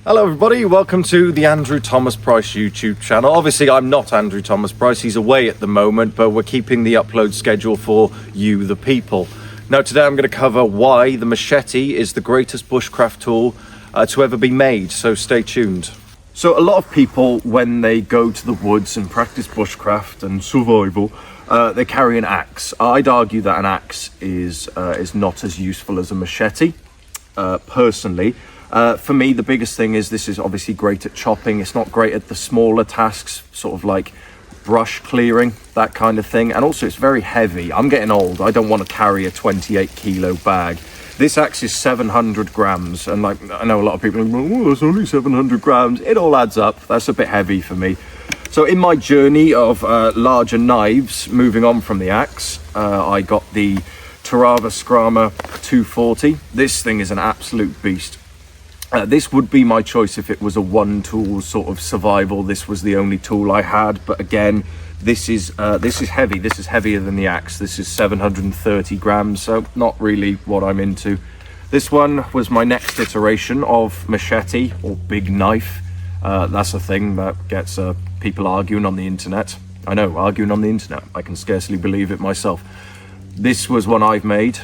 Hello everybody, welcome to the Andrew Thomas Price YouTube channel. Obviously I'm not Andrew Thomas Price, he's away at the moment, but we're keeping the upload schedule for you the people. Now today I'm going to cover why the machete is the greatest bushcraft tool to ever be made, so stay tuned. So a lot of people, when they go to the woods and practice bushcraft and survival, they carry an axe. I'd argue that an axe is not as useful as a machete, personally. For me, the biggest thing is this is obviously great at chopping. It's not great at the smaller tasks, sort of like brush clearing, that kind of thing. And also it's very heavy. I'm getting old. I don't want to carry a 28 kilo bag. This axe is 700 grams. And like, I know a lot of people are like, oh, it's only 700 grams. It all adds up. That's a bit heavy for me. So in my journey of larger knives, moving on from the axe, I got the Tarava Scrama 240. This thing is an absolute beast. This would be my choice if it was a one-tool sort of survival. This was the only tool I had, but again, this is heavy. This is heavier than the axe. This is 730 grams, so not really what I'm into. This one was my next iteration of machete or big knife. That's a thing that gets people arguing on the internet. I know, arguing on the internet. I can scarcely believe it myself. This was one I've made.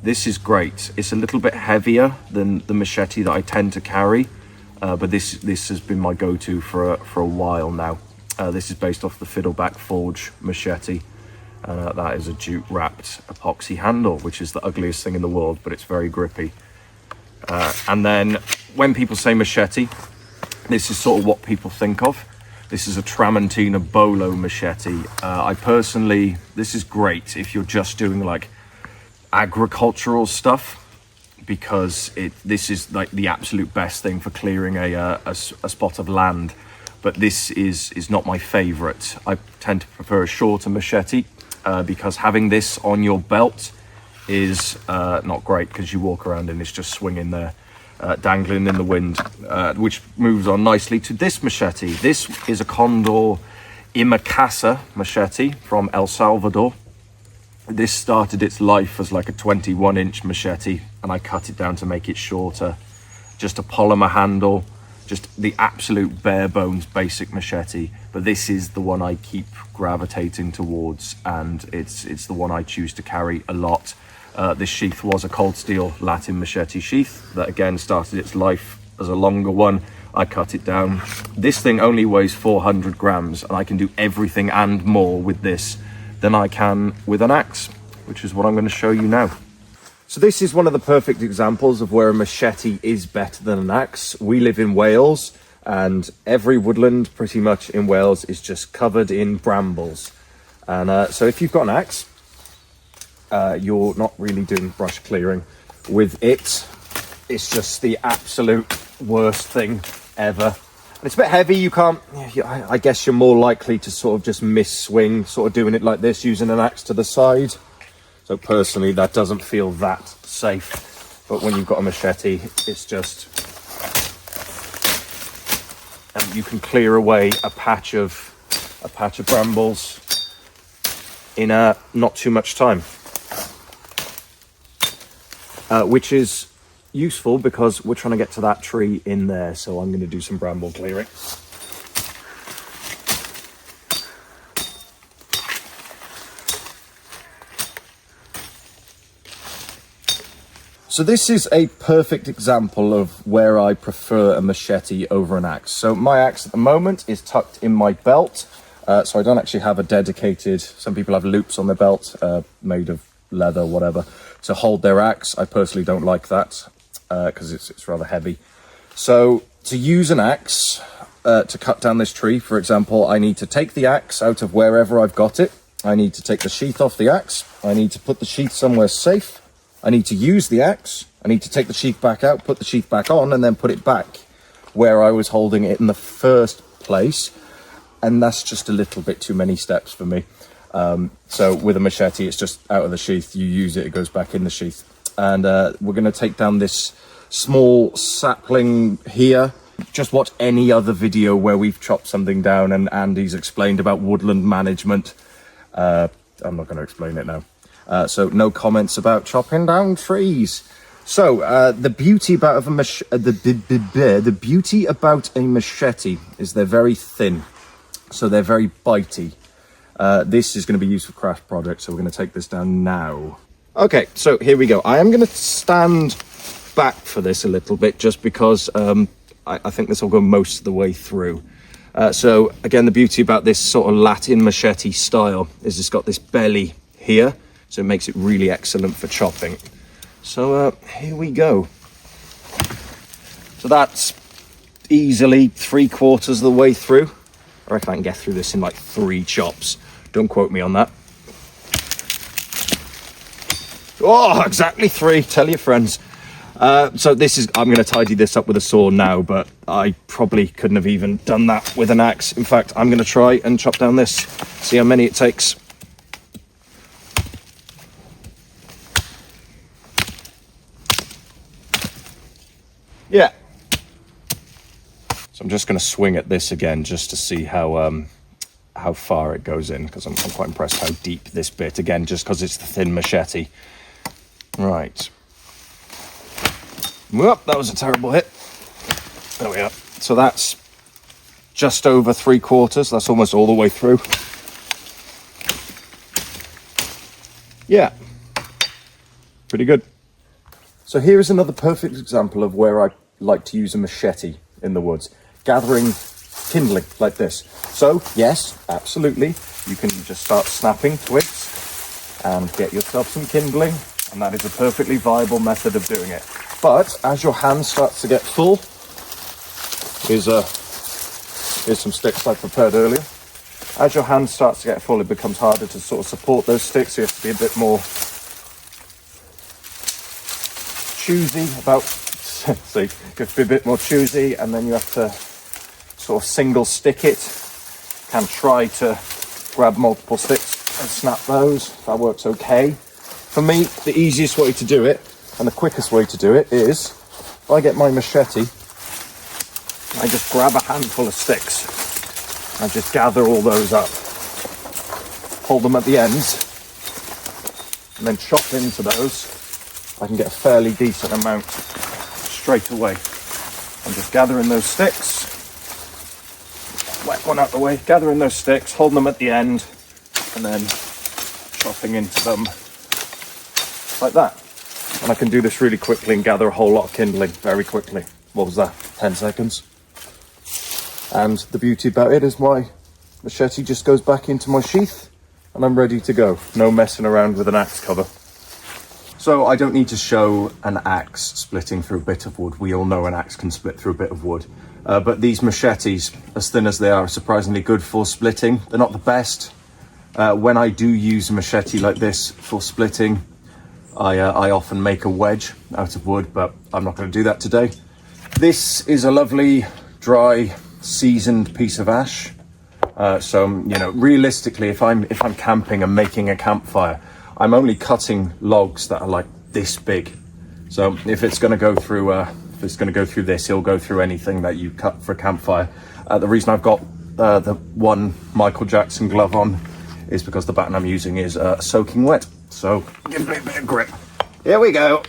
This is great. It's a little bit heavier than the machete that I tend to carry, but this has been my go-to for a while now. This is based off the Fiddleback Forge machete. That is a jute wrapped epoxy handle, which is the ugliest thing in the world, but it's very grippy. And then when people say machete, this is sort of what people think of. This is a Tramontina Bolo machete. I personally, this is great if you're just doing like agricultural stuff, because this is like the absolute best thing for clearing a spot of land, but this is not my favorite. I tend to prefer a shorter machete because having this on your belt is not great, because you walk around and it's just swinging there, dangling in the wind, which moves on nicely to this machete. This is a Condor Imacasa machete from El Salvador. This started its life as like a 21-inch machete, and I cut it down to make it shorter. Just a polymer handle, just the absolute bare bones basic machete. But this is the one I keep gravitating towards, and it's the one I choose to carry a lot. This sheath was a cold steel Latin machete sheath that again started its life as a longer one. I cut it down. This thing only weighs 400 grams, and I can do everything and more with this than I can with an axe, which is what I'm going to show you now. So this is one of the perfect examples of where a machete is better than an axe. We live in Wales, and every woodland pretty much in Wales is just covered in brambles. And so if you've got an axe, you're not really doing brush clearing. With it, it's just the absolute worst thing ever. It's a bit heavy. You can't, I guess you're more likely to sort of just miss swing, sort of doing it like this, using an axe to the side. So personally, that doesn't feel that safe. But when you've got a machete, it's just, and you can clear away a patch of brambles in not too much time, which is useful because we're trying to get to that tree in there. So I'm going to do some bramble clearing. So this is a perfect example of where I prefer a machete over an axe. So my axe at the moment is tucked in my belt, so I don't actually have a dedicated, some people have loops on their belt made of leather, whatever, to hold their axe. I personally don't like that because it's rather heavy. So to use an axe to cut down this tree, for example, I need to take the axe out of wherever I've got it. I need to take the sheath off the axe. I need to put the sheath somewhere safe. I need to use the axe. I need to take the sheath back out, put the sheath back on, and then put it back where I was holding it in the first place. And that's just a little bit too many steps for me. So with a machete, it's just out of the sheath. You use it, it goes back in the sheath. And we're going to take down this small sapling here. Just watch any other video where we've chopped something down and Andy's explained about woodland management. I'm not going to explain it now. So no comments about chopping down trees. So the beauty about the beauty about a machete is they're very thin, so they're very bitey. This is going to be used for craft projects, so we're going to take this down now. Okay, so here we go. I am going to stand back for this a little bit, just because I think this will go most of the way through. So again, the beauty about this sort of Latin machete style is it's got this belly here, so it makes it really excellent for chopping. So here we go. So that's easily 3/4 of the way through. I reckon I can get through this in like 3 chops. Don't quote me on that. Oh, exactly 3. Tell your friends. So this is, I'm going to tidy this up with a saw now, but I probably couldn't have even done that with an axe. In fact, I'm going to try and chop down this, see how many it takes. Yeah. So I'm just going to swing at this again just to see how far it goes in, because I'm quite impressed how deep this bit, again, just because it's the thin machete. Right. Whoop, that was a terrible hit. There we are. So that's just over 3/4. That's almost all the way through. Yeah. Pretty good. So here is another perfect example of where I like to use a machete in the woods. Gathering kindling like this. So yes, absolutely, you can just start snapping twigs and get yourself some kindling, and that is a perfectly viable method of doing it. But as your hand starts to get full, here's some sticks I prepared earlier. As your hand starts to get full, it becomes harder to sort of support those sticks, so you have to be a bit more choosy about, see, you have to be a bit more choosy, and then you have to sort of single stick it. Can try to grab multiple sticks and snap those. That works okay. For me, the easiest way to do it and the quickest way to do it is, if I get my machete, I just grab a handful of sticks and just gather all those up, hold them at the ends, and then chop into those. I can get a fairly decent amount straight away. I'm just gathering those sticks, whack one out the way, gathering those sticks, holding them at the end, and then chopping into them like that. And I can do this really quickly and gather a whole lot of kindling very quickly. What was that? 10 seconds. And the beauty about it is my machete just goes back into my sheath and I'm ready to go. No messing around with an axe cover. So I don't need to show an axe splitting through a bit of wood. We all know an axe can split through a bit of wood. But these machetes, as thin as they are surprisingly good for splitting. They're not the best. When I do use a machete like this for splitting, I often make a wedge out of wood, but I'm not going to do that today. This is a lovely, dry, seasoned piece of ash. So, you know, realistically, if I'm camping and making a campfire, I'm only cutting logs that are like this big. So if it's going to go through, this, it'll go through anything that you cut for a campfire. The reason I've got the one Michael Jackson glove on is because the batten I'm using is soaking wet. So give me a bit of grip. Here we go.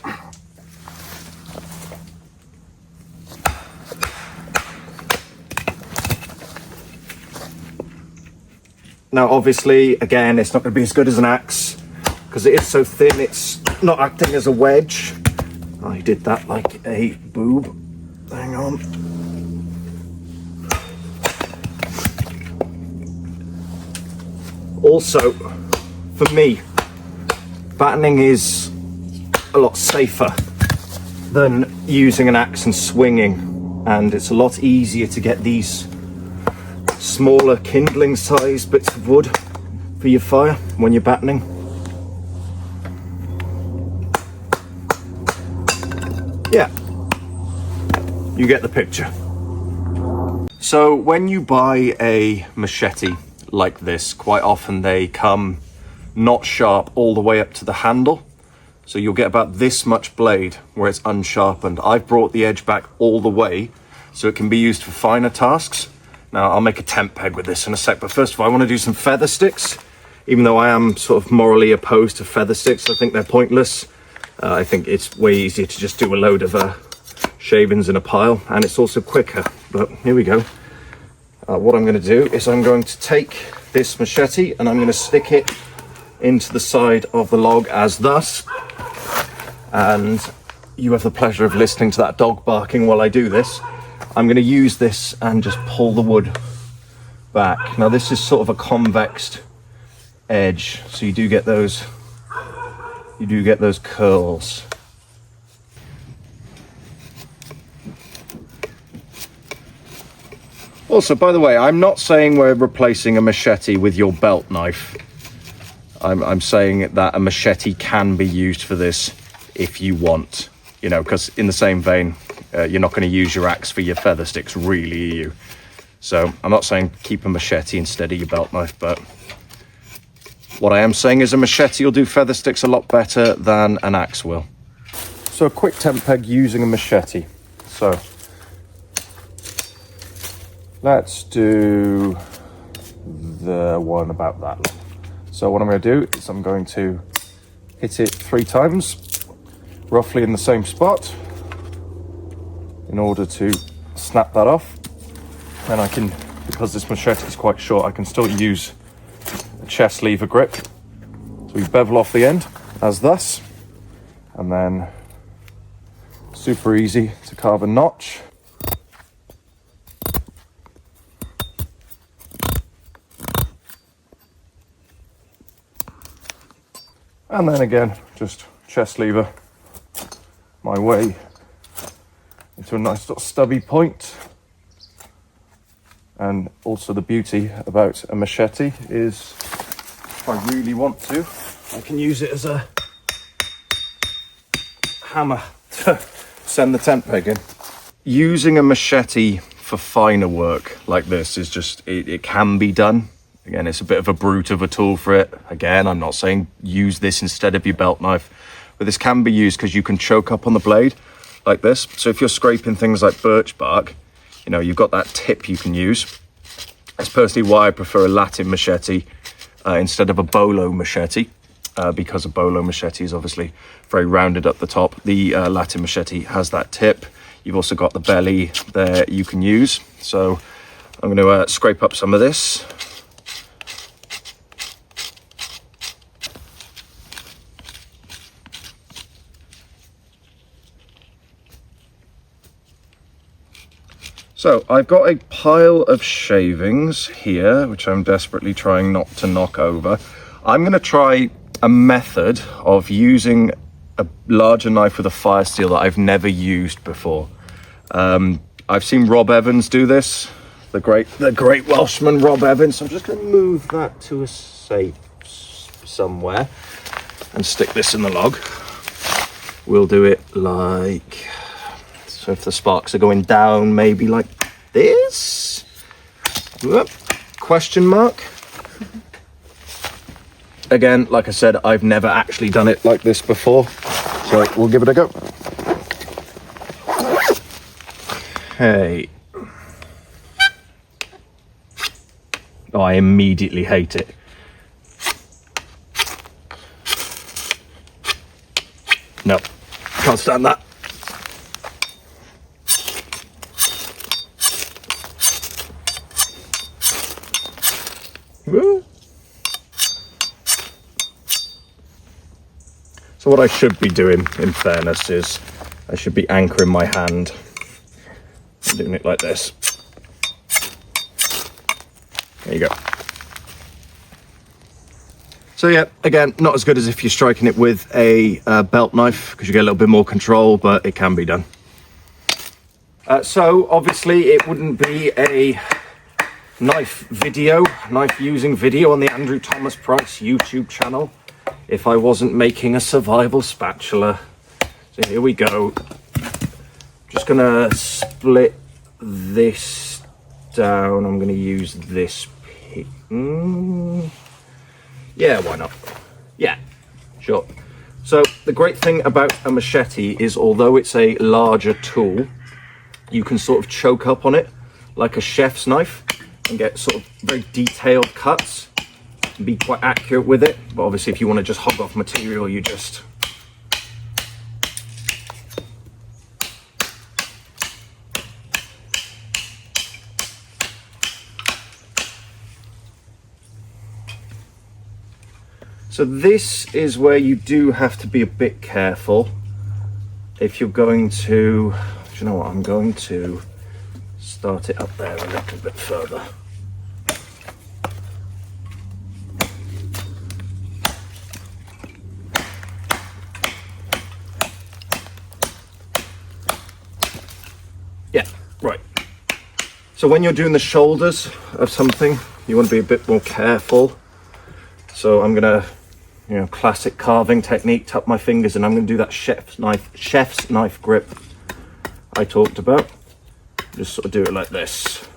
Now, obviously, again, it's not going to be as good as an axe because it is so thin, it's not acting as a wedge. I did that like a boob. Hang on. Also, for me, battening is a lot safer than using an axe and swinging, and it's a lot easier to get these smaller kindling sized bits of wood for your fire when you're battening. Yeah, you get the picture. So when you buy a machete like this, quite often they come not sharp all the way up to the handle. So you'll get about this much blade where it's unsharpened. I've brought the edge back all the way so it can be used for finer tasks. Now I'll make a tent peg with this in a sec, but first of all I want to do some feather sticks. Even though I am sort of morally opposed to feather sticks, I think they're pointless. I think it's way easier to just do a load of shavings in a pile, and it's also quicker. But here we go. What I'm going to do is I'm going to take this machete and I'm going to stick it into the side of the log as thus, and you have the pleasure of listening to that dog barking while I do this. I'm going to use this and just pull the wood back. Now this is sort of a convexed edge, so you do get those curls. Also, by the way, I'm not saying we're replacing a machete with your belt knife. I'm saying that a machete can be used for this if you want, you know, because in the same vein, you're not going to use your axe for your feather sticks, really, are you? So I'm not saying keep a machete instead of your belt knife, but what I am saying is a machete will do feather sticks a lot better than an axe will. So a quick tent peg using a machete. So let's do the one about that long. So what I'm going to do is I'm going to hit it 3 times, roughly in the same spot, in order to snap that off. Then I can, because this machete is quite short, I can still use a chest lever grip. So we bevel off the end as thus, and then super easy to carve a notch. And then again, just chest lever my way into a nice little stubby point. And also the beauty about a machete is, if I really want to, I can use it as a hammer to send the tent peg in. Using a machete for finer work like this is just, it can be done. Again, it's a bit of a brute of a tool for it. Again, I'm not saying use this instead of your belt knife, but this can be used because you can choke up on the blade like this. So if you're scraping things like birch bark, you know, you've got that tip you can use. That's personally why I prefer a Latin machete instead of a bolo machete, because a bolo machete is obviously very rounded up the top. The Latin machete has that tip. You've also got the belly there you can use. So I'm going to scrape up some of this. So I've got a pile of shavings here, which I'm desperately trying not to knock over. I'm going to try a method of using a larger knife with a fire steel that I've never used before. I've seen Rob Evans do this, the great Welshman Rob Evans. So I'm just going to move that to a safe somewhere and stick this in the log. We'll do it like... So if the sparks are going down, maybe like this? Whoop. Question mark. Again, like I said, I've never actually done it like this before, so we'll give it a go. Hey. Oh, I immediately hate it. No, can't stand that. So what I should be doing, in fairness, is I should be anchoring my hand and doing it like this. There you go. So yeah, again, not as good as if you're striking it with a belt knife, because you get a little bit more control, but it can be done. So obviously it wouldn't be a knife using video on the Andrew Thomas Price YouTube channel if I wasn't making a survival spatula. So here we go. Just gonna split this down. I'm gonna use this yeah, why not? Yeah, sure. So the great thing about a machete is, although it's a larger tool, you can sort of choke up on it like a chef's knife and get sort of very detailed cuts and be quite accurate with it. But obviously if you want to just hog off material, you just So this is where you do have to be a bit careful if you're going to, do you know what, I'm going to start it up there a little bit further. Yeah, right. So when you're doing the shoulders of something, you want to be a bit more careful. So I'm gonna, you know, classic carving technique, tap my fingers, and I'm gonna do that chef's knife grip I talked about. Just sort of do it like this.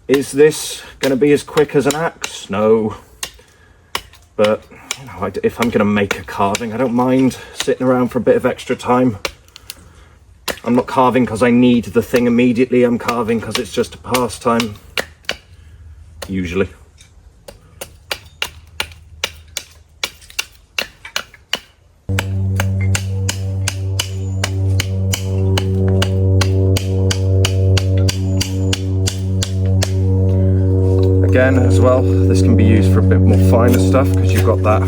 Is this gonna be as quick as an axe? No. But, you know, if I'm gonna make a carving, I don't mind sitting around for a bit of extra time. I'm not carving because I need the thing immediately. I'm carving because it's just a pastime, usually. Again, as well, this can be used for a bit more finer stuff because you've got that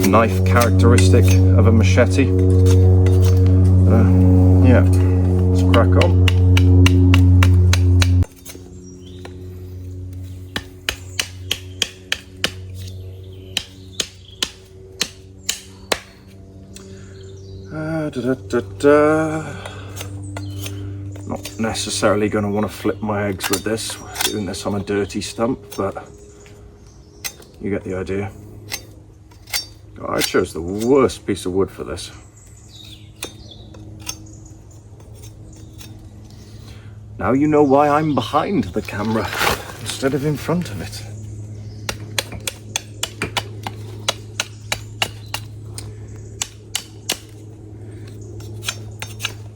knife characteristic of a machete. Yeah, let's crack on. Not necessarily going to want to flip my eggs with this, doing this on a dirty stump, but you get the idea. God, I chose the worst piece of wood for this. Now you know why I'm behind the camera instead of in front of it.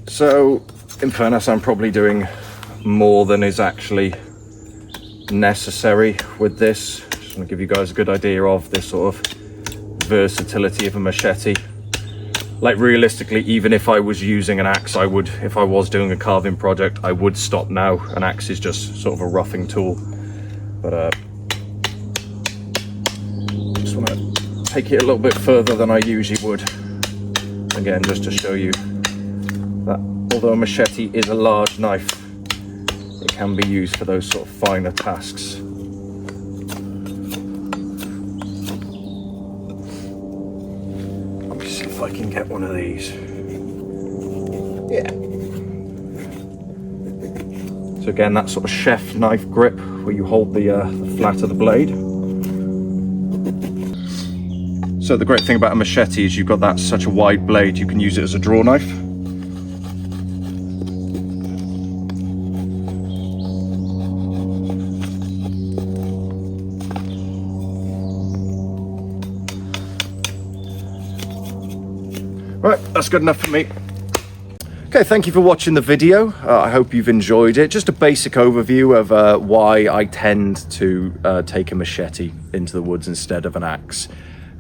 So, in fairness, I'm probably doing more than is actually necessary with this. Just want to give you guys a good idea of this sort of versatility of a machete. Like, realistically, even if I was using an axe, I would, if I was doing a carving project, I would stop now. An axe is just sort of a roughing tool. But just want to take it a little bit further than I usually would. Again, just to show you that although a machete is a large knife, it can be used for those sort of finer tasks. If I can get one of these. Yeah. So again, that sort of chef knife grip where you hold the flat of the blade. So the great thing about a machete is you've got that such a wide blade, you can use it as a draw knife. Right, that's good enough for me. Okay, thank you for watching the video. I hope you've enjoyed it. Just a basic overview of why I tend to take a machete into the woods instead of an axe.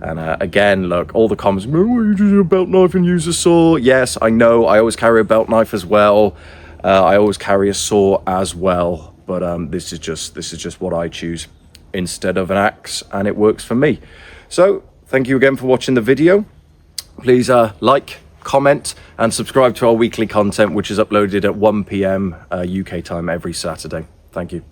And again, look, all the comments, oh, you just use a belt knife and use a saw. Yes, I know, I always carry a belt knife as well. I always carry a saw as well. But this is just what I choose instead of an axe, and it works for me. So, thank you again for watching the video. Please like, comment, and subscribe to our weekly content, which is uploaded at 1 p.m. UK time every Saturday. Thank you.